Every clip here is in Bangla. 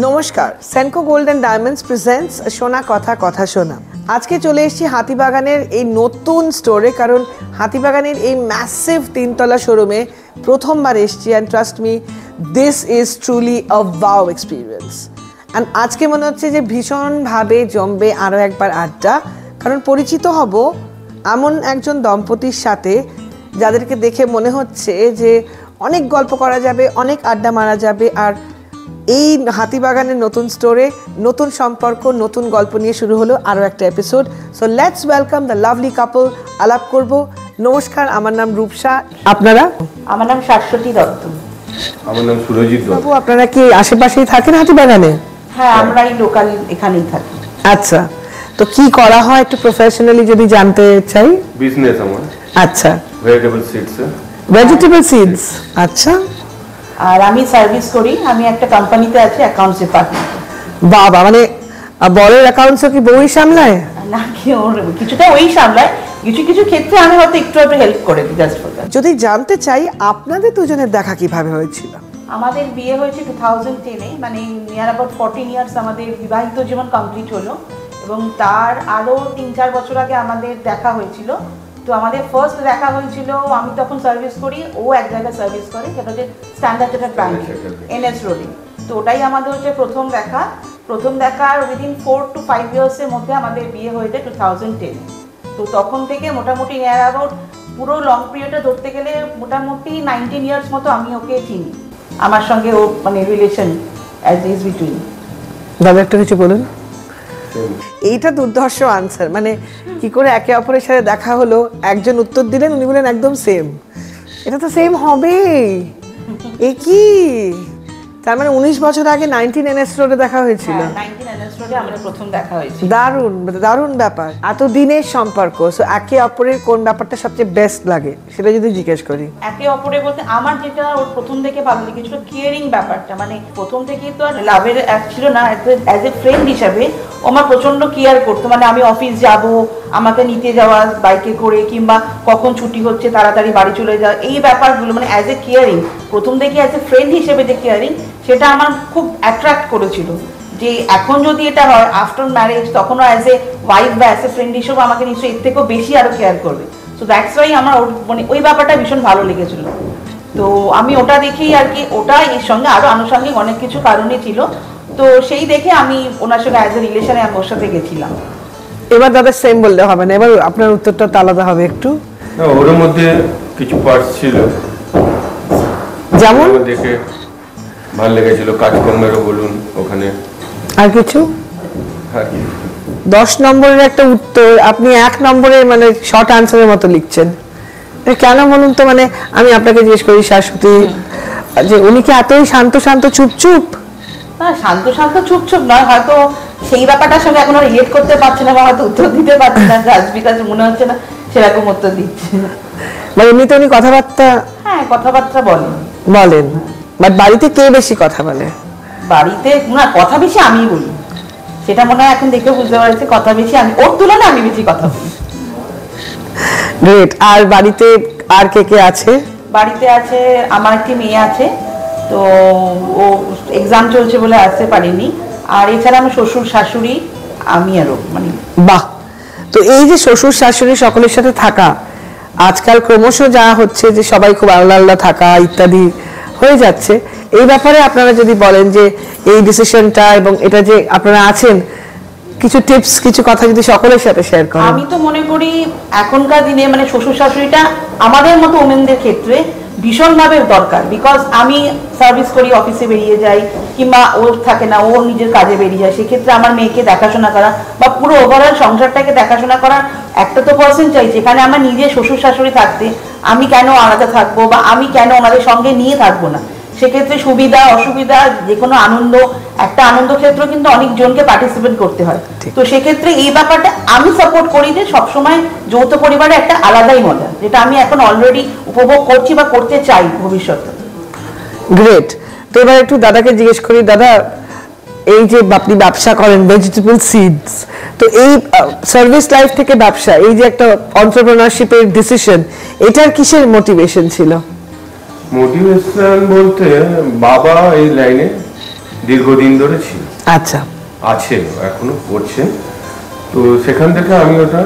নমস্কার, Senco gold and diamonds presents সোনা কথা কথা শোনা। আজকে চলে এসেছি হাতিবাগানের এই নতুন স্টোরে, কারণ হাতিবাগানের এই ম্যাসিভ 3তলা শোরুমে প্রথমবার এসেছি। And trust me, this is truly a wow experience. And আজকে মনে হচ্ছে যে ভীষণভাবে জমবে আরও একবার আড্ডা, কারণ পরিচিত হব এমন একজন দম্পতির সাথে যাদেরকে দেখে মনে হচ্ছে যে অনেক গল্প করা যাবে, অনেক আড্ডা মারা যাবে। আর এই হাতিবাগানের নতুন স্টোরে নতুন সম্পর্ক, নতুন গল্প নিয়ে শুরু হলো আরও একটা episode. So let's welcome the lovely couple. আলাপ করব। নমস্কার, আমার নাম রূপসা। আপনারা? আমার নাম শাশ্বতী দত্ত। আমার নাম সুরজিৎ বাবু। আপনারা কি আশেপাশেই থাকেন হাতিবাগানে? হ্যাঁ, আমরা এই লোকাল এখানেই থাকি। আচ্ছা, তো কি করা হয় একটু প্রফেশনালি যদি জানতে চাই? বিজনেস আমার। আচ্ছা, ভেজিটেবল সিডস। Vegetable seeds. আচ্ছা, আর আমি সার্ভিস করি। আমি একটা কোম্পানিতে আছি অ্যাকাউন্টস ডিপার্টমেন্টে। বাবা, মানে বড়ের অ্যাকাউন্টসও কি বউই সামলায়? না, কি ওর কিছুটা ওই সামলায়, কিছু কিছু ক্ষেত্রে আমি হয়তো একটু হেল্প করে দিই, জাস্ট ফর দ্যাট। যদি জানতে চাই আপনাদের দুজনের দেখা কিভাবে হয়েছিল? আমাদের বিয়ে হয়েছে 2010-এ, মানে নিয়ার অ্যাবাউট 14 ইয়ার্স আমাদের বিবাহিত জীবন কমপ্লিট হলো। এবং তার আরও 3-4 বছর আগে আমাদের দেখা হয়েছিল। তো আমাদের ফার্স্ট দেখা হয়েছিল, আমি তখন সার্ভিস করি, ও এক জায়গায় সার্ভিস করে, সেটা হচ্ছে স্ট্যান্ডার্ড চার্টার্ড ব্যাংক, এনএস রোডে। তো ওটাই আমাদের হচ্ছে প্রথম দেখার উইদিন 4 to 5 ইয়ার্সের মধ্যে আমাদের বিয়ে হয়েছে 2010। তো তখন থেকে মোটামুটি নিয়ার অ্যাবাউট পুরো লং পিরিয়ডটা ধরতে গেলে মোটামুটি 19 ইয়ার্স মতো আমি ওকে চিনি। আমার সঙ্গে ও মানে রিলেশন অ্যাজ ইজ বিটুইন। দাদা একটা কিছু বলুন। এইটা দুর্ধর্ষ আনসার, মানে কি করে একে অপরের সাথে দেখা হলো, একজন উত্তর দিলেন, উনি বলেন একদম সেম। এটা তো সেম হবে, এ কি? তার মানে 19 বছর আগে 19 এনএস রোডে দেখা হয়েছিল। 19 এনএস রোডে আমাদের প্রথম দেখা হয়েছিল। দারুণ দারুণ ব্যাপার, এত দিনের সম্পর্ক। সো একে অপরের কোন ব্যাপারটা সবচেয়ে বেস্ট লাগে সেটা যদি জিজ্ঞেস করি? একে অপরে বলতে আমার যেটা ওর প্রথম থেকে ভালো লেগেছিল কেয়ারিং ব্যাপারটা। মানে প্রথম থেকেই তো আর লাভের অ্যাক্ট ছিল না, অ্যাজ এ ফ্রেন্ড হিসাবে ও আমার প্রচন্ড কেয়ার করতো। মানে আমি অফিস যাব, আমাকে নিতে যাওয়া বাইকে করে, কিংবা কখন ছুটি হচ্ছে তাড়াতাড়ি বাড়ি চলে যাওয়া, এই ব্যাপারগুলো মানে অ্যাজ এ কেয়ারিং, প্রথম থেকে অ্যাজ এ ফ্রেন্ড হিসেবে যে কেয়ারিং, সেটা আমার খুব অ্যাট্রাক্ট করেছিল। যে এখন যদি এটা হয় আফটার ম্যারেজ, তখনও অ্যাজ এ ওয়াইফ বা অ্যাজ এ ফ্রেন্ড হিসেবে আমাকে নিশ্চয়ই এর থেকেও বেশি আরও কেয়ার করবে। সো দ্যাটস ওয়াই আমার মানে ওই ব্যাপারটা ভীষণ ভালো লেগেছিল। তো আমি ওটা দেখেই আর কি, ওটা এর সঙ্গে আরও আনুষঙ্গিক অনেক কিছু কারণে ছিল। তো সেই দেখে আমি ওনার সঙ্গে অ্যাজ এ রিলেশনে আমি ওর সাথে গেছিলাম। এবার দাদা সেম বললে হবে না, এবার আপনার উত্তরটা তো আলাদা হবে একটু। না, ওর মধ্যে কিছু পার্টস ছিল যেমন দেখে ভালো লেগেছিল, কাজকর্মেরও বলুন ওখানে। আর কিছু? আর কি 10 নম্বরের একটা উত্তর আপনি 1 নম্বরে মানে শর্ট আনসারের মতো লিখছেন, কেন বলুন তো? মানে আমি আপনাকে জিজ্ঞেস করি শাশ্বতী, যে উনি কি এতই শান্ত শান্ত চুপচুপ? না, শান্ত শান্ত চুপচুপ নয়, হয়তো সেই ব্যাপারটার সঙ্গে এখনো রিলেট করতে পারছে না, বা হয়তো উত্তর দিতে পারছে না, জাজ বিকাশ মনে হচ্ছে না সেরকম উত্তর দিচ্ছে। মানে এমনিতে উনি কথাবার্তা? হ্যাঁ, কথাবার্তা বলেন, বাট বাড়িতে কে বেশি কথা বলে? বাড়িতে না, কথা বেশি আমিই বলি, সেটা মনে হয় এখন দেখে বুঝতে পারছি, কথা বেশি আমি, ওর তুলনায় আমি বেশি কথা বলি। গ্রেট। আর বাড়িতে আর কে কে আছে? বাড়িতে আছে আমার একটি মেয়ে আছে, তো ও এক্সাম চলছে বলে আসতে পারিনি। আর এছাড়া আমার শ্বশুর শাশুড়ি, আমি আরও মানে। বাহ। তো এই যে শ্বশুর শাশুড়ি সকলের সাথে থাকা, আজকাল ক্রমশ যা হচ্ছে যে সবাই খুব আলাদা আলাদা থাকা ইত্যাদি হয়ে যাচ্ছে, এই ব্যাপারে আপনারা যদি বলেন যে এই ডিসিশনটা এবং এটা যে আপনারা আছেন, কিছু টিপস, কিছু কথা যদি সকলের সাথে শেয়ার করেন। আমি তো মনে করি এখনকার দিনে মানে শ্বশুর শাশুড়িটা আমাদের মতো ওমেনদের ক্ষেত্রে ভীষণভাবে দরকার। বিকজ আমি সার্ভিস করি, অফিসে বেরিয়ে যাই, কিংবা ওর থাকে না, ওর নিজের কাজে বেরিয়ে যায়, সেক্ষেত্রে আমার মেয়েকে দেখাশোনা করা বা পুরো ওভারঅল সংসারটাকে দেখাশোনা করার একটা তো পার্সন চাই। যেখানে আমার নিজের শ্বশুর শাশুড়ি থাকতে আমি কেন আলাদা থাকবো, বা আমি কেন ওনাদের সঙ্গে নিয়ে থাকবো না? সেক্ষেত্রে সুবিধা অসুবিধা যে কোনো আনন্দ, একটা আনন্দ ক্ষেত্র কিন্তু অনেকজনকে পার্টিসিপেট করতে হয়। তো সেক্ষেত্রে এই ব্যাপারটা আমি সাপোর্ট করি যে সবসময় যৌথ পরিবারে একটা আলাদাই মজা, যেটা আমি এখন অলরেডি উপভোগ করছি বা করতে চাই ভবিষ্যতে। গ্রেট। তো এবার একটু দাদাকে জিজ্ঞেস করি, দাদা এই যে আপনি ব্যবসা করেন ভেজিটেবল সিডস, তো এই সার্ভিস লাইফ থেকে ব্যবসা, এই যে একটা এন্টারপ্রেনারশিপের ডিসিশন, এটার কিসের মোটিভেশন ছিল? মোটিভেশন বলতে বাবা এই লাইনে দীর্ঘদিন ধরে ছিল, আচ্ছা আছে এখনো করছেন। তো সেখান থেকে আমি ওটা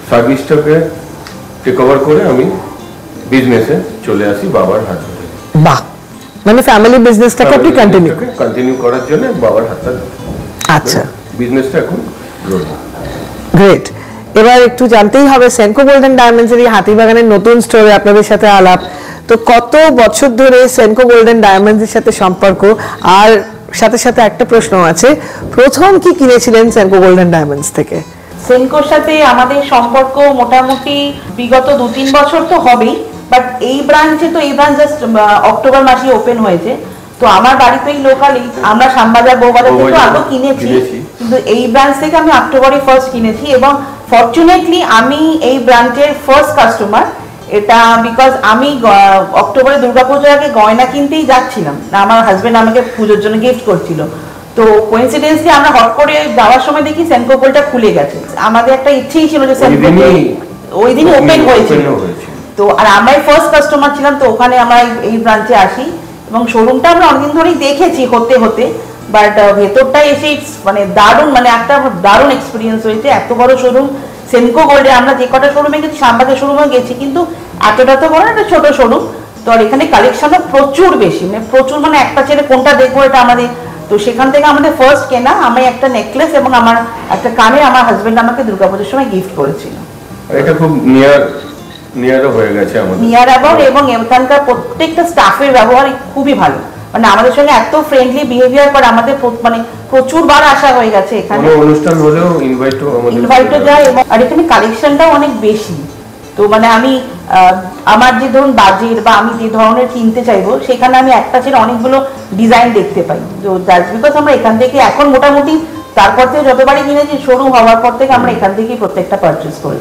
সার্ভিসটাকে টেক ওভার করে আমি বিজনেসে চলে আসি বাবার হাত ধরে। বাহ, মানে ফ্যামিলি বিজনেসটাকে আপনি কন্টিনিউ করার জন্য বাবার হাতটা। আচ্ছা, বিজনেসটা এখন গ্রেট। এবার একটু জানতেই হবে সেনকো গোল্ডেন ডায়মন্ডস এর হাতিবাগানের নতুন স্টোরে আপনাদের সাথে আলাপ। তো কত বছর ধরে সেনকো গোল্ডেন ডায়মন্ডস এর সাথে সম্পর্ক? আর সাথে সাথে একটা প্রশ্ন আছে, প্রথম কি কিনেছিলেন সেনকো গোল্ডেন ডায়মন্ডস থেকে? সেনকোর সাথে আমাদের সম্পর্ক মোটামুটি বিগত 2-3 বছর তো হবেই, বাট এই ব্রাঞ্চ জাস্ট অক্টোবর মাসে ওপেন হয়েছে। তো আমার বাড়িতেই লোকালি আমরা শ্যামবাজার বউবাজার থেকে আগে কিনেছি, কিন্তু এই ব্রাঞ্চ থেকে আমি অক্টোবরে ফার্স্ট কিনেছি এবং ফরচুনেটলি আমি এই ব্রাঞ্চের ফার্স্ট কাস্টমার। এটা বিকজ আমি অক্টোবরে দুর্গাপুজোর আগে গয়না কিনতেই যাচ্ছিলাম, আমার হাজবেন্ড আমাকে পুজোর জন্য গিফট করছিল। তো কোইন্সিডেন্সলি আমরা হট করে যাওয়ার সময় দেখি সেনকো গোল্ডটা খুলে গেছে। আমাদের একটা ইচ্ছেই ছিল যে সেনকো ওই দিনই ওপেন হয়েছিল। তো আর আমরাই ফার্স্ট কাস্টমার ছিলাম, তো ওখানে আমরা এই ব্রাঞ্চে আসি এবং শোরুমটা আমরা অনেকদিন ধরেই দেখেছি হতে হতে, বাট ভেতরটা এসে মানে দারুণ, মানে একটা দারুণ এক্সপিরিয়েন্স হয়েছে। এত বড় শোরুম সেনকো গোল্ডে, আমরা যে কটা শোরুমে গেছি শ্যামবাজার শোরুমে গেছি, কিন্তু এতটা তো বড় একটা ছোট শোরুম। তো আর এখানে কালেকশনও প্রচুর বেশি, মানে প্রচুর, মানে একটা ছেলে কোনটা দেখবো এটা আমাদের। তো সেখান থেকে আমাদের ফার্স্ট কেনা আমি একটা নেকলেস এবং আমার একটা কানে আমার হাজবেন্ড আমাকে দুর্গাপুজোর সময় গিফট করেছিল। এটা খুব নিয়ারও হয়ে গেছে আমাদের, নিয়ার অ্যাবাউট, এবং এখানকার প্রত্যেকটা স্টাফের ব্যবহার খুবই ভালো, মানে আমাদের সঙ্গে এত ফ্রেন্ডলি বিহেভিয়ার করে আমাদের মানে প্রচুর বার আসা হয়ে গেছে। এখানে অনুষ্ঠান হলেও ইনভাইটও যায়, এবং আর এখানে কালেকশনটাও অনেক বেশি। তো মানে আমি আমার যে ধরুন বাজেট বা আমি যে ধরনের কিনতে চাইবো, সেখানে আমি একটা ছেড়ে অনেকগুলো ডিজাইন দেখতে পাই। তো দ্যাটস বিকজ আমরা এখান থেকে এখন মোটামুটি তারপর থেকে যতবারই কিনেছি শোরুম হওয়ার পর থেকে আমরা এখান থেকেই প্রত্যেকটা পারচেস করি।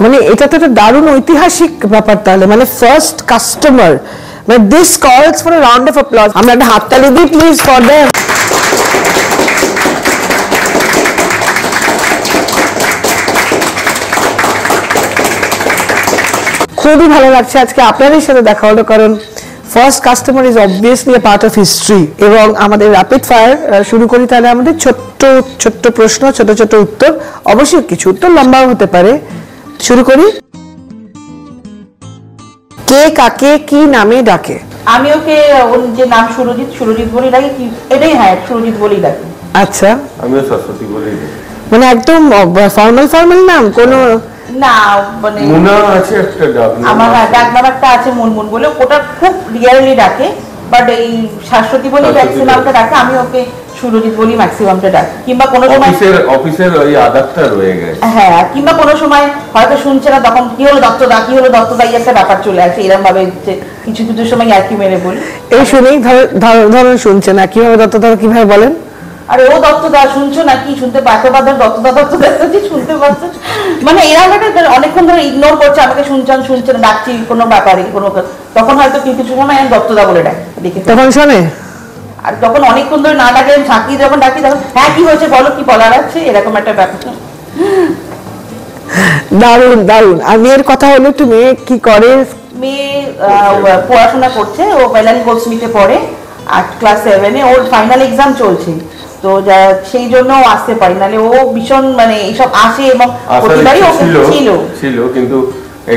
মানে এটা তো একটা দারুণ ঐতিহাসিক ব্যাপার তাহলে, মানে ফার্স্ট কাস্টমার, মানে দিস কলস for a round of applause. আমরা একটা হাততালি দিই প্লিজ ফর देम। খুবই ভালো লাগছে আজকে আপনাদের সাথে দেখা হলো, কারণ first customer is obviously A part of history. এবং আমাদের র্যাপিড ফায়ার শুরু করি তাহলে। আমাদের ছোট্ট ছোট্ট প্রশ্ন, ছোট ছোট উত্তর, অবশ্যই কিছু উত্তর লম্বাও হতে পারে। শুরু করি। কে কাকে কি নামে ডাকে? আমি ওকে ওর যে নাম সুরজিৎ বলি ডাকি, এটাই হ্যাঁ সুরজিৎ বলি ডাকি। আচ্ছা, আমিও সরস্বতী বলি। মানে একদম ফর্মাল নাম কোনো না, মানে মুনা আছে একটা ডাক নাম, আমার ডাক নাম একটা আছে মুনমুন বলে, ওটা খুব রিয়ারলি ডাকে, বাট এই শাশ্বতী বলি ম্যাক্সিমামটা ডাকে। আমি ওকে সুরজিৎ বলি ম্যাক্সিমামটা ডাকি, কিংবা কোনো সময় অফিসের ওই আদাবটা রয়ে গেছে। হ্যাঁ, কিংবা কোনো সময় হয়তো শুনছে না, তখন কি হলো দত্তদা, কি হলো দত্তদা, এই একটা ব্যাপার চলে আসে। এরকম ভাবে কিছু কিছু সময় একই মেরে বলি। এই শুনেই ধরুন শুনছে না, কিভাবে দত্তদা কিভাবে বলেন? আরে ও দত্তদা শুনছো না কি, শুনতে পাচ্ছ? দত্তদা শুনতে পাচ্ছ, মানে এরকম একটা অনেকক্ষণ ধরে ইগনোর করছে আমাকে, শুনছে না, ডাকছি কোনো ব্যাপারে কোনো, তখন হয়তো কিছু সময় আমি দত্তদা বলে ডাকি, দেখে তখন শোনে। আর যখন অনেকক্ষণ ধরে না ডাকে, ঝাঁকি যখন ডাকি তখন হ্যাঁ কি হয়েছে বলো, কি বলার আছে, এরকম একটা ব্যাপার। দারুণ দারুণ। আর মেয়ের কথা হলো, একটু মেয়ে কি করে? মেয়ে পড়াশোনা করছে, ও বেলান গোলস্মিথে পড়ে, আর ক্লাস 7-এ, ওর ফাইনাল এক্সাম চলছে। তো সেই জন্য ও আসতে পারি, নাহলে ও ভীষণ মানে এইসব আসে এবং প্রতিবারই ও ছিল, কিন্তু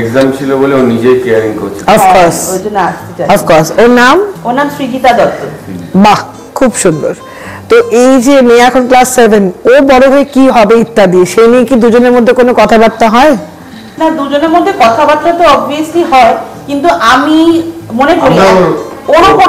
এক্সাম ছিল বলে ও নিজেই কেয়ারিং করছে। অফকোর্স, ওই জন্য আসতে চাই। অফকোর্স। ওর নাম সৃজিতা দত্ত। বাহ, খুব সুন্দর। তো এই যে মেয়ে এখন ক্লাস 7, ও বড় হয়ে কি হবে ইত্যাদি, সে নিয়ে কি দুজনের মধ্যে কোনো কথাবার্তা হয়? না, দুজনের মধ্যে কথাবার্তা তো অবভিয়াসলি হয়, কিন্তু আমি মনে করি ওর উপর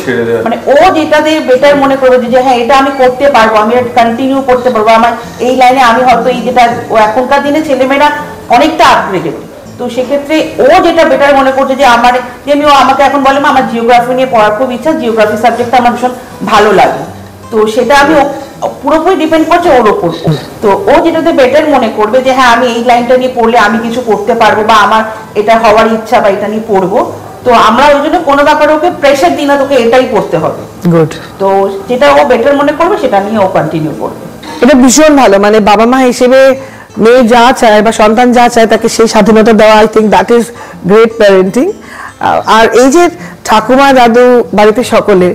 ছেড়ে দেয়, মানে ও যেটাতে বেটার মনে করবে যে হ্যাঁ এটা আমি করতে পারবো, আমি কন্টিনিউ করতে পারবো, আমার এই লাইনে আমি হয়তো এই যেটা, এখনকার দিনে ছেলেমেয়েরা অনেকটা আপগ্রেডেড, তো সেক্ষেত্রে ও যেটা বেটার মনে করছে যে আমার, যেমনি ও আমাকে এখন বলে আমার জিওগ্রাফি নিয়ে পড়ার খুব ইচ্ছা, জিওগ্রাফি সাবজেক্টটা আমার ভীষণ ভালো লাগে, তো সেটা আমি পুরোপুরি ডিপেন্ড করছে ওর ওপর। তো ও যেটাতে বেটার মনে করবে যে হ্যাঁ আমি এই লাইনটা নিয়ে পড়লে আমি কিছু করতে পারবো, বা আমার এটা হওয়ার ইচ্ছা বা এটা নিয়ে পড়বো, তো আমরা ওই জন্য কোনো ব্যাপারে ওকে প্রেশার দিই না, তোকে এটাই করতে হবে। গুড। তো যেটা ও বেটার মনে করবে সেটা নিয়ে ও কন্টিনিউ করবে। এটা ভীষণ ভালো, মানে বাবা মা হিসেবে মেয়ে যা চায় বা সন্তান যা চায় তাকে সেই স্বাধীনতা দেওয়া, I think that is great parenting. আর এই যে ঠাকুমা দাদু বাড়িতে সকলে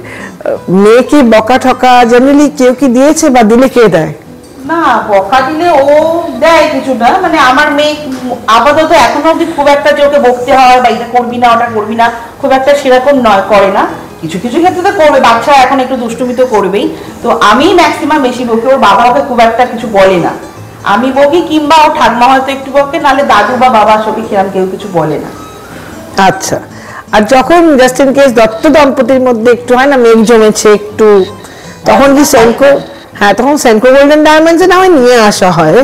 মেয়েকে বকা ঠকা জেনারেলি কেউ কি দিয়েছে বা দিলে কে দেয়? না, বকা দিলে ও দেয় কিছুটা, মানে আমার মেয়ে আপাতত এখনো অব্দি খুব একটা যে ওকে বকতে হয় বা এটা করবি না ওটা করবি না, খুব একটা সেরকম নয়, করে না। কিছু কিছু ক্ষেত্রে তো করবে, বাচ্চা এখন একটু দুষ্টুমি তো করবেই। তো আমি ম্যাক্সিমাম বেশি বকি, ওর বাবা ওকে খুব একটা কিছু বলে না। আমি বকি কিংবা ও ঠাকুমা হয়তো একটু বকে, নাহলে দাদু বা বাবা সবই খেলাম, কেউ কিছু বলে না। আচ্ছা, আর যখন জাস্ট ইন কেস দত্ত দম্পতির মধ্যে একটু হয় না মেঘ জমেছে একটু, তখন কি সেনকো, হ্যাঁ তখন সেনকো গোল্ডেন ডায়মন্ডস না নিয়ে আসা হয়,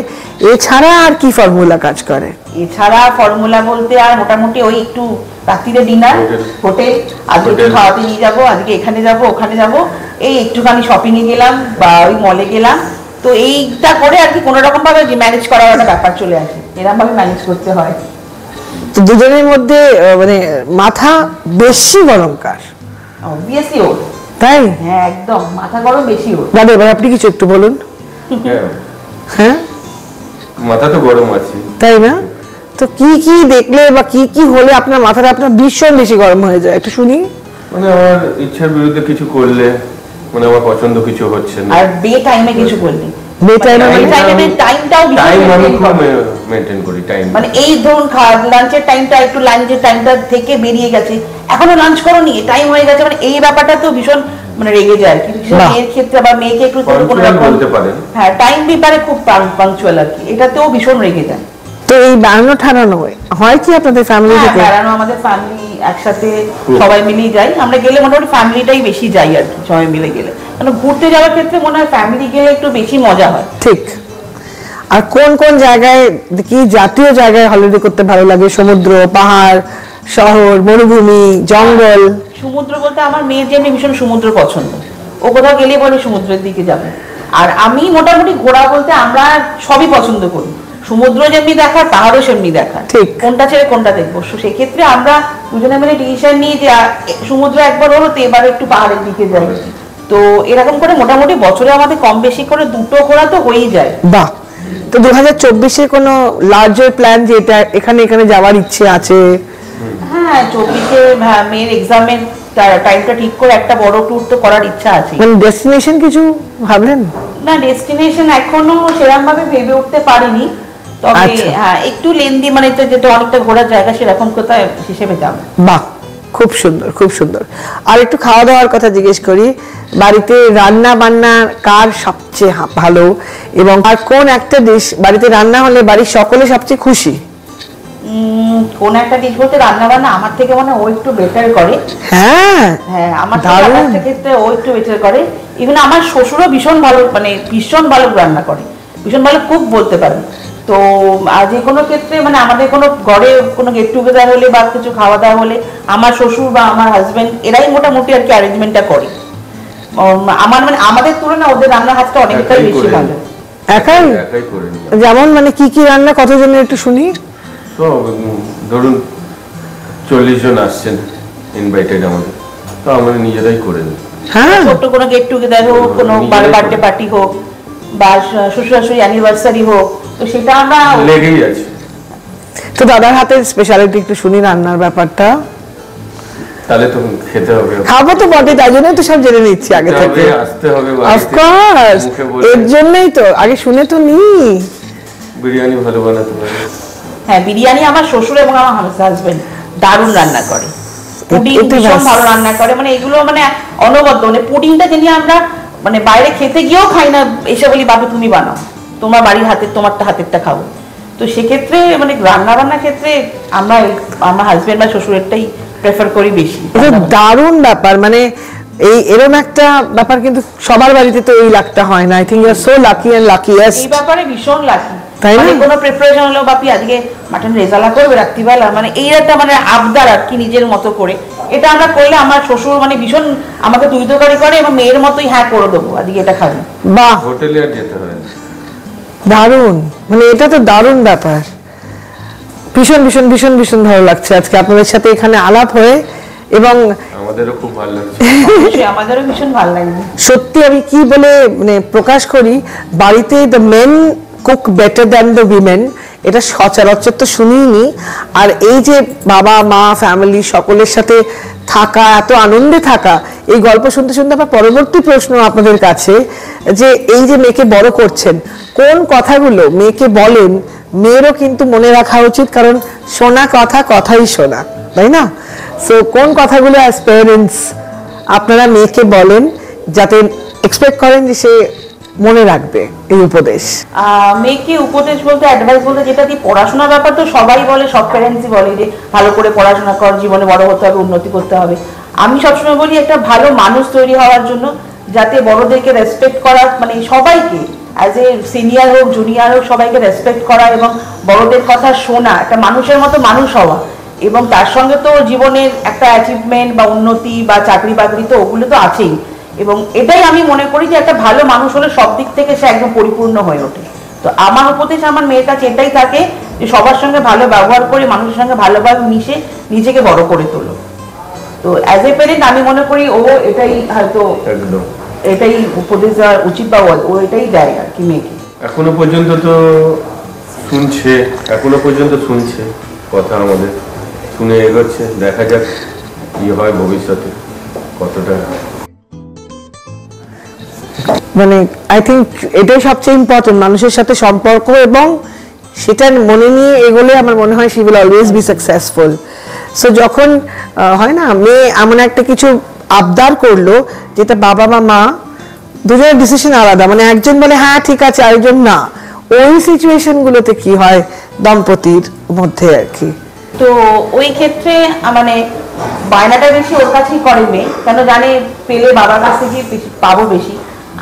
এছাড়া আর কি ফর্মুলা কাজ করে? এছাড়া ফর্মুলা বলতে আর মোটামুটি ওই একটু রাত্রিরে ডিনার, হোটেল, আজকে একটু খাওয়াতে নিয়ে যাবো, আজকে এখানে যাব ওখানে যাব, এই একটুখানি শপিং এ গেলাম বা ওই মলে গেলাম, তো এইটা করে আর কি কোনো রকম ভাবে ম্যানেজ করার একটা ব্যাপার চলে আসে, এরকম ভাবে ম্যানেজ করতে হয়। তো দুজনের মধ্যে মানে মাথা বেশি গরম কার? অবভিয়াসলি ওর। তাই? হ্যাঁ একদম, মাথা গরম বেশি ওর। দাদা এবার আপনি কিছু একটু বলুন। হ্যাঁ মাথা তো গরম আছে, তাই না? তো কি কি দেখলে বা কি কি হলে আপনার মাথাটা আপনার ভীষণ বেশি গরম হয়ে যায়, একটু শুনি। মানে আমার ইচ্ছার বিরুদ্ধে কিছু করলে, মানে আমার পছন্দ কিছু হচ্ছে না, আর বে টাইমে কিছু করলে, মানে এই ধরুন লাঞ্চের টাইমটা একটু লাঞ্চের টাইমটা থেকে বেরিয়ে গেছে, এখনো লাঞ্চ করোনি, টাইম হয়ে গেছে, মানে এই ব্যাপারটা তো ভীষণ মানে রেগে যায় আর কি। মেয়ের ক্ষেত্রে বা মেয়েকে একটু বলতে পারেন, হ্যাঁ টাইম ব্যাপারে খুব পাংচুয়াল আর কি, এটাতেও ভীষণ রেগে যায়। তো এই বেড়ানো ঠাড়ানো হয় কি আপনাদের ফ্যামিলি থেকে? বেড়ানো আমাদের ফ্যামিলি একসাথে সবাই মিলেই যাই, আমরা গেলে মোটামুটি ফ্যামিলিটাই বেশি যাই আর কি, সবাই মিলে গেলে, মানে ঘুরতে যাওয়ার ক্ষেত্রে মনে হয় ফ্যামিলি গেলে একটু বেশি মজা হয়। ঠিক। আর কোন কোন জায়গায় কি জাতীয় জায়গায় হলিডে করতে ভালো লাগে? সমুদ্র, পাহাড়, শহর, মরুভূমি, জঙ্গল? সমুদ্র বলতে আমার মেয়ের যেমনি ভীষণ সমুদ্র পছন্দ, ও কোথাও গেলে বলে সমুদ্রের দিকে যাবে। আর আমি মোটামুটি ঘোরা বলতে আমরা সবই পছন্দ করি, সমুদ্র যেমনি দেখার পাহাড়ও সেমনি দেখার, কোনটা ছেড়ে কোনটা দেখবো। সেক্ষেত্রে আমরা দুজনে মিলে ডিসিশন নিয়ে যে সমুদ্র একবার হলো তো এবার একটু পাহাড়ের দিকে যাই, তো এরকম করে মোটামুটি বছরে আমাদের কম বেশি করে দুটো ঘোরা তো হয়েই যায়। বাহ। তো 2024-এ কোনো লার্জার প্ল্যান যে এটা এখানে এখানে যাওয়ার ইচ্ছে আছে? হ্যাঁ 24-এ মেয়ের এক্সামের টাইমটা ঠিক করে একটা বড় ট্যুর তো করার ইচ্ছা আছে। মানে ডেস্টিনেশন কিছু ভাবলেন? না, ডেস্টিনেশন এখনো সেরকম ভাবে ভেবে উঠতে পারিনি, তবে হ্যাঁ একটু লেন্দি, মানে যেটা অনেকটা ঘোরার জায়গা সেরকম কোথায় হিসেবে যাব। বাহ, খুব সুন্দর খুব সুন্দর। আর একটু খাওয়া দাওয়ার কথা জিজ্ঞেস করি, বাড়িতে রান্না বান্না কার সবচেয়ে ভালো, এবং আর কোন একটা ডিশ বাড়িতে রান্না হলে বাড়ির সকলে সবচেয়ে খুশি? কোন একটা ডিশ বলতে রান্না বান্না আমার থেকে মনে ও একটু বেটার করে। হ্যাঁ হ্যাঁ আমার ক্ষেত্রে ও একটু বেটার করে। ইভেন আমার শ্বশুরও ভীষণ ভালো, মানে ভীষণ ভালো রান্না করে, ভীষণ ভালো কুক বলতে পারেন। তো যে কোনো ক্ষেত্রে মানে আমাদের কোনো ঘরে কোনো গেট টুগেদার হলে বা কিছু খাওয়া দাওয়া হলে আমার শ্বশুর বা আমার হাজবেন্ড এরাই মোটামুটি আর কি অ্যারেঞ্জমেন্টটা করে। আমার মানে আমাদের তুলনায় ওদের রান্নার হাতটা অনেকটাই বেশি ভালো। একাই করেন? যেমন মানে কি কি রান্না কতজনের একটু শুনি। তো ধরুন 40 জন আসছেন ইনভাইটেড আমাদের, তো আমরা নিজেরাই করে নিই। হ্যাঁ, ছোট্ট কোনো গেট টুগেদার হোক, কোনো বার্থডে পার্টি হোক বা শ্বশুর শাশুড়ি অ্যানিভার্সারি হোক, তো সেটা আমরা লেগেই আছে। তো দাদার হাতের স্পেশালিটি একটু শুনি রান্নার ব্যাপারটা। তাহলে তো খেতে হবে, খাবো তো বটে, তাই জন্যই তো সব জেনে নিচ্ছি আগে থেকে, আসতে হবে অফকোর্স, এর জন্যই তো আগে শুনে তো নি। বিরিয়ানি ভালো বানাতে পারে? হ্যাঁ বিরিয়ানি আমার শ্বশুর এবং আমার হাজবেন্ড দারুণ রান্না করে, পুডিং ভীষণ ভালো রান্না করে, মানে এগুলো মানে অনবদ্য, মানে পুডিংটা যিনি আমরা মানে বাইরে খেতে গিয়েও খাই না, এসে বলি বাবু তুমি বানাও, তোমার বাড়ির হাতের তোমারটা হাতেরটা খাবো। তো সেক্ষেত্রে মানে রান্না বান্নার ক্ষেত্রে আমরা আমার হাজবেন্ড বা শ্বশুরেরটাই প্রেফার করি বেশি। এটা দারুণ ব্যাপার, মানে এই এরকম একটা ব্যাপার কিন্তু সবার বাড়িতে তো এই লাকটা হয় না। I think you are so lucky and luckiest. এই ব্যাপারে ভীষণ লাকি, তাই না? কোনো প্রিপারেশন হলো বাপি আজকে মাটন রেজালা করবে রাত্রিবেলা, মানে এই একটা মানে আবদার আর কি নিজের মতো করে, এটা আমরা করলে আমার শ্বশুর মানে ভীষণ আমাকে তুই তরকারি করে এবং মেয়ের মতোই হ্যাঁ করে দেবো আজকে এটা খাবি। বাহ, হোটেলে আর যেতে হয় না। দারুণ, মানে এটা তো দারুণ ব্যাপার। ভীষণ ভীষণ ভীষণ ভীষণ ভালো লাগছে আজকে আপনাদের সাথে এখানে আলাপ হয়ে, এবং আমাদেরও খুব ভালো লাগছে। আমাদেরও ভীষণ ভালো লাগছে। সত্যি আমি কি বলে মানে প্রকাশ করি, বাড়িতে the men cook better than the women, এটা সচরাচর তো শুনিনি। আর এই যে বাবা মা ফ্যামিলি সকলের সাথে থাকা, এত আনন্দে থাকা, এই গল্প শুনতে শুনতে আমার পরবর্তী প্রশ্ন আপনাদের কাছে, যে এই যে মেয়েকে বড় করছেন, কোন কথাগুলো মেয়েকে বলেন মেয়েরও কিন্তু মনে রাখা উচিত, কারণ শোনা কথা কথাই শোনা, তাই না? সো কোন কথাগুলো অ্যাজ প্যারেন্টস আপনারা মেয়েকে বলেন যাতে এক্সপেক্ট করেন যে সে মনে রাখবে এই উপদেশ? মেয়েকে উপদেশ বলতে, অ্যাডভাইস বলতে যেটা দিই, পড়াশোনার ব্যাপার তো সবাই বলে, সব প্যারেন্টসই বলে যে ভালো করে পড়াশোনা কর, জীবনে বড় হতে হবে, উন্নতি করতে হবে। আমি সবসময় বলি একটা ভালো মানুষ তৈরি হওয়ার জন্য, যাতে বড়দেরকে রেসপেক্ট করা, মানে সবাইকে অ্যাজ এ সিনিয়র হোক জুনিয়র হোক সবাইকে রেসপেক্ট করা এবং বড়দের কথা শোনা, একটা মানুষের মতো মানুষ হওয়া। এবং তার সঙ্গে তো জীবনের একটা অ্যাচিভমেন্ট বা উন্নতি বা চাকরি বাকরি তো ওগুলো তো আছেই। এবং এটাই আমি মনে করি যে একটা ভালো মানুষ হলে সব দিক থেকে সে একদম পরিপূর্ণ হয়ে ওঠে। তো আমার উপদেশ আমার মেয়ের কাছে এটাই থাকে যে সবার সঙ্গে ভালো ব্যবহার করে, মানুষের সঙ্গে ভালোভাবে মিশে নিজেকে বড় করে তোলো। তো অ্যাজ এ প্যারেন্ট আমি মনে করি ও এটাই হয়তো এটাই উপদেশ দেওয়া উচিত, বা ও এটাই দেয় আর কি মেয়েকে। এখনো পর্যন্ত শুনছে কথা, আমাদের শুনে এগোচ্ছে, দেখা যাক কি হয় ভবিষ্যতে, কতটা। মানে আই থিঙ্ক এটাই সবচেয়ে ইম্পর্টেন্ট, মানুষের সাথে সম্পর্ক, এবং সেটা মনে নিয়ে এগোলে আমার মনে হয় she will always be successful. So যখন হয় না মেয়ে এমন একটা কিছু আবদার করলো যেটা বাবা বা মা দুজনের ডিসিশন আলাদা, মানে একজন বলে হ্যাঁ ঠিক আছে, আরেকজন না, ওই সিচুয়েশন গুলোতে কি হয় দম্পতির মধ্যে আর কি? তো ওই ক্ষেত্রে মানে বায়নাটা বেশি ওর কাছেই করে মেয়ে, কেন জানে পেলে বাবার কাছ থেকে পাবো বেশি,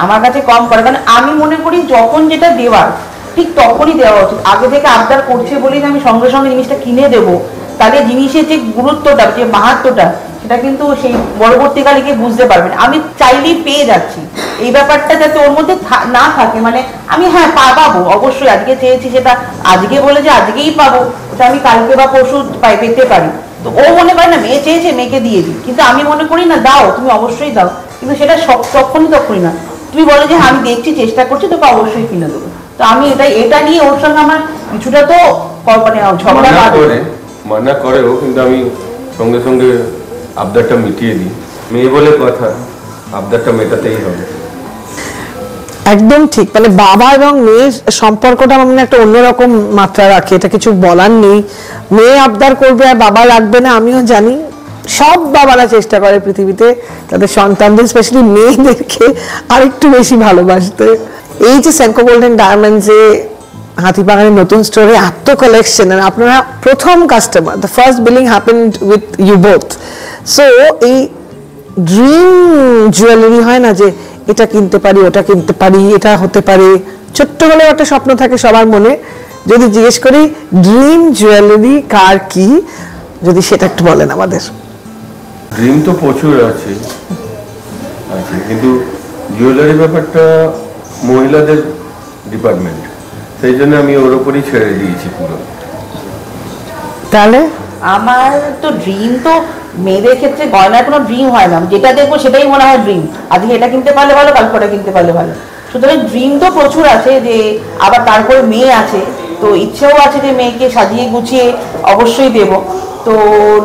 আমার কাছে কম করে। কারণ আমি মনে করি যখন যেটা দেওয়ার ঠিক তখনই দেওয়া উচিত। আগে থেকে আবদার করছে বলেই আমি সঙ্গে সঙ্গে জিনিসটা কিনে দেবো, তাহলে জিনিসের যে গুরুত্বটা, যে মাহাত্ম্যটা, সেটা কিন্তু সেই পরবর্তীকালে গিয়ে বুঝতে পারবেন। আমি চাইলেই পেয়ে যাচ্ছি, এই ব্যাপারটা যাতে ওর মধ্যে না থাকে। মানে আমি হ্যাঁ পাবো, অবশ্যই আজকে চেয়েছি সেটা আজকে বলে যে আজকেই পাবো, ওটা আমি কালকে বা পরশু পেতে পারি। তো ও মনে করে না মেয়ে চেয়েছে মেয়েকে দিয়ে দিই, কিন্তু আমি মনে করি না দাও, তুমি অবশ্যই দাও, কিন্তু সেটা তখনই না। তুমি বলে যে আমি দেখছি, চেষ্টা করছি, তোকে অবশ্যই কিনে দেবো। তো আমি এটা নিয়ে ওর সঙ্গে আমার কিছুটা তো মানে ঝগড়া মানা করে ও, কিন্তু আমি সঙ্গে সঙ্গে আবদারটা মিটিয়ে দিই। মেয়ে বলে কথা, আবদারটা মেটাতেই হবে। একদম ঠিক, মানে বাবা এবং মেয়ের সম্পর্কটা মানে একটা অন্যরকম মাত্রা রাখে, এটা কিছু বলার নেই। মেয়ে আবদার করবে আর বাবা রাখবে না, আমিও জানি। সব বাবারা চেষ্টা করে পৃথিবীতে তাদের সন্তানদের, স্পেশালি মেয়েদেরকে আরেকটু বেশি ভালোবাসতে। এই যে সেনকো গোল্ডেন ডায়মন্ডসে হাতিবাগানের নতুন স্টোরে এত কালেকশন, আর আপনারা প্রথম customer, the first billing happened with you both. So এই ড্রিম জুয়েলারি হয় না যে এটা কিনতে পারি, ওটা কিনতে পারি, এটা হতে পারে, ছোট্ট হলেও একটা স্বপ্ন থাকে সবার মনে। যদি জিজ্ঞেস করি ড্রিম জুয়েলারি কার কি, যদি সেটা একটু বলেন আমাদের। ড্রিম তো প্রচুর আছে, কিন্তু জুয়েলারি ব্যাপারটা মহিলাদের ডিপার্টমেন্ট, সেই জন্য আমি ওর উপরই ছেড়ে দিয়েছি পুরো। তাহলে আমার তো ড্রিম তো মেয়েদের ক্ষেত্রে গয়নার কোনো ড্রিম হয় না, যেটা দেখবো সেটাই মনে হয় ড্রিম। আজকে এটা কিনতে পারলে ভালো, কালকে ওটা কিনতে পারলে ভালো। সুতরাং ড্রিম তো প্রচুর আছে, যে আবার তারপরে মেয়ে আছে, তো ইচ্ছেও আছে যে মেয়েকে সাজিয়ে গুছিয়ে অবশ্যই দেব। তো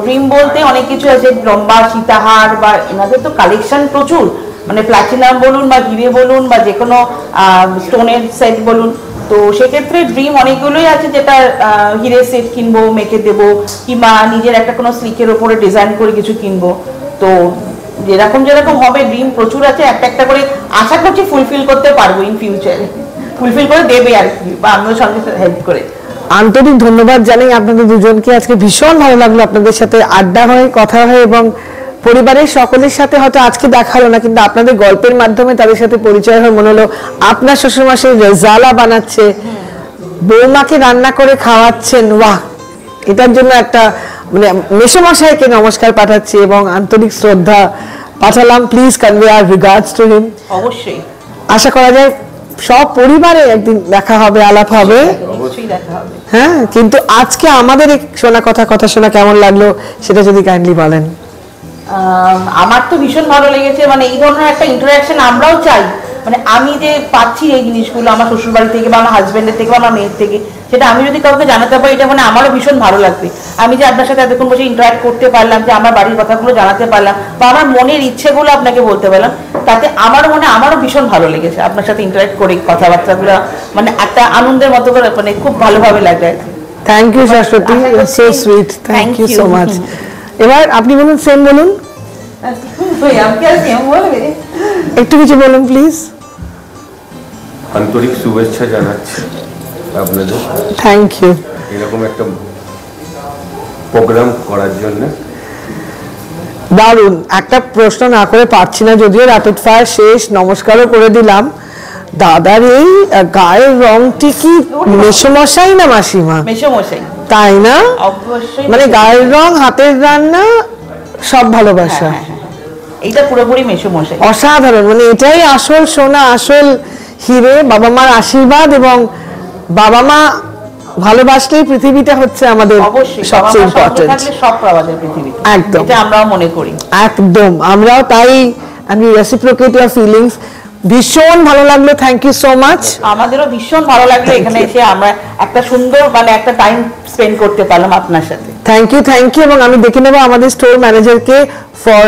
ড্রিম বলতে অনেক কিছু আছে, লম্বা সীতাহার, বা এনাদের তো কালেকশন প্রচুর, মানে প্ল্যাটিনাম বলুন বা হিরে বলুন বা যে কোনো স্টোনের সেট বলুন। তো সেক্ষেত্রে ড্রিম অনেকগুলোই আছে, যেটা হিরে সেট কিনবো, মেয়েকে দেবো, কিংবা নিজের একটা কোনো স্লিকের ওপরে ডিজাইন করে কিছু কিনবো। তো যেরকম হবে ড্রিম প্রচুর আছে, একটা করে আশা করছি ফুলফিল করতে পারবো ইন ফিউচারে, ফুলফিল করে দেবে আর কি, বা আমিও সঙ্গে হেল্প করে। আন্তরিক ধন্যবাদ জানাই আপনাদের দুজনকে। আজকে ভীষণ ভালো লাগলো আপনাদের সাথে আড্ডা হয়ে, কথা হয়ে, এবং পরিবারের সকলের সাথে হয়তো আজকে দেখা হলো না, কিন্তু আপনাদের গল্পের মাধ্যমে তাদের সাথে পরিচয় হয়ে মনে হলো আপনার শ্বশুরমশাই রেজালা বানাচ্ছে, বৌমাকে রান্না করে খাওয়াচ্ছেন, বাহ! এটার জন্য একটা মানে মেসোমশাইকে নমস্কার পাঠাচ্ছি এবং আন্তরিক শ্রদ্ধা পাঠালাম। Please convey our regards to him. অবশ্যই আশা করা যায় সব পরিবারে একদিন দেখা হবে, আলাপ হবে। হ্যাঁ, কিন্তু আজকে আমাদের শোনা কথা শোনা কেমন লাগলো সেটা যদি কাইন্ডলি বলেন। আমার তো ভীষণ ভালো লেগেছে, মানে এই ধরনের একটা ইন্টারাকশন আমরাও চাই, মানে আমি যে পাচ্ছি এই জিনিসগুলো আমার শ্বশুর বাড়ি থেকে বা আমার হাজবেন্ডের থেকে বা আমার মেয়ের থেকে, সেটা আমি যদি কাউকে জানাতে পারি, এটা মানে আমারও ভীষণ ভালো লাগবে। আমি যে আপনার সাথে এতক্ষণ বসে ইন্টারাক্ট করতে পারলাম, যে আমার বাড়ির কথাগুলো জানাতে পারলাম বা আমার মনের ইচ্ছেগুলো আপনাকে বলতে পারলাম, তাতে আমারও ভীষণ ভালো লেগেছে আপনার সাথে ইন্টারাক্ট করে। কথাবার্তাগুলো মানে একটা আনন্দের মতো করে, মানে খুব ভালোভাবে লাগে। Thank you Shashwati, so sweet, thank you so much. এবার আপনি বলুন, সেম বলুন, একটু কিছু বলুন প্লিজ। আন্তরিক শুভেচ্ছা জানাচ্ছি আপনাদের, থ্যাংক ইউ এরকম একটা প্রোগ্রাম করার জন্য। দারুণ। একটা প্রশ্ন না করে পারছি না, যদিও র্যাপিড ফায়ার শেষ, নমস্কারও করে দিলাম। দাদার এই গায়ের রংটি কি মেসোমশাই না মাসিমা? মেসোমশাই। তাই না? অবশ্যই। মানে গায়ের রং, হাতের রান্না, সব ভালোবাসা। এইটা পুরোপুরি মেসোমশাই। অসাধারণ, মানে এটাই আসল সোনা, আসল হিরে। বাবা মার আশীর্বাদ, এবং বাবা মা ভালোবাসলেই পৃথিবীটা হচ্ছে আমাদের সবচেয়ে ইম্পর্টেন্ট। সব পাওয়া যায় পৃথিবীতে, একদম, এটা আমরাও মনে করি। একদম, আমরাও তাই। আমি রেসিপ্রোকেট ইওর ফিলিংস। ভীষণ ভালো লাগলো, থ্যাংক ইউ সো মাচ। আমাদেরও ভীষণ ভালো লাগলো এখানে এসে আমরা একটা সুন্দর মানে একটা টাইম স্পেন্ড করতে পারলাম আপনার সাথে। Thank you, thank you. এবং আমি দেখে নেবো আমাদের স্টোর ম্যানেজারকে for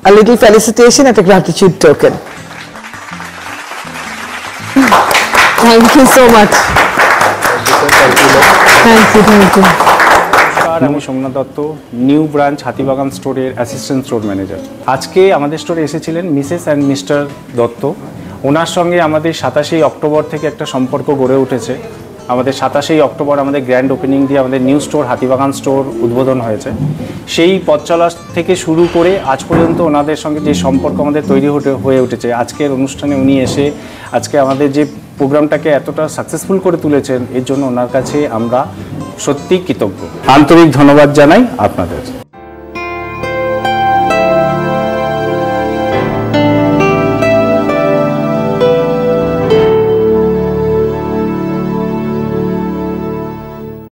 a little felicitation at a gratitude token. Thank you so much. Thank you, thank you. আমি সোমনাথ দত্ত, নিউ ব্রাঞ্চ হাতিবাগান স্টোরের অ্যাসিস্ট্যান্ট স্টোর ম্যানেজার। আজকে আমাদের স্টোরে এসেছিলেন মিসেস অ্যান্ড মিস্টার দত্ত। ওনার সঙ্গে আমাদের 27 অক্টোবর থেকে একটা সম্পর্ক গড়ে উঠেছে। আমাদের 27 অক্টোবর আমাদের গ্র্যান্ড ওপেনিং দিয়ে আমাদের নিউ স্টোর হাতিবাগান স্টোর উদ্বোধন হয়েছে। সেই পথ চলা থেকে শুরু করে আজ পর্যন্ত ওনাদের সঙ্গে যে সম্পর্ক আমাদের তৈরি হয়ে উঠেছে, আজকের অনুষ্ঠানে উনি এসে আজকে আমাদের যে প্রোগ্রামটাকে এতটা সাকসেসফুল করে তুলেছেন, এর জন্য ওনার কাছে আমরা সত্যিই কৃতজ্ঞ। আন্তরিক ধন্যবাদ জানাই আপনাদের।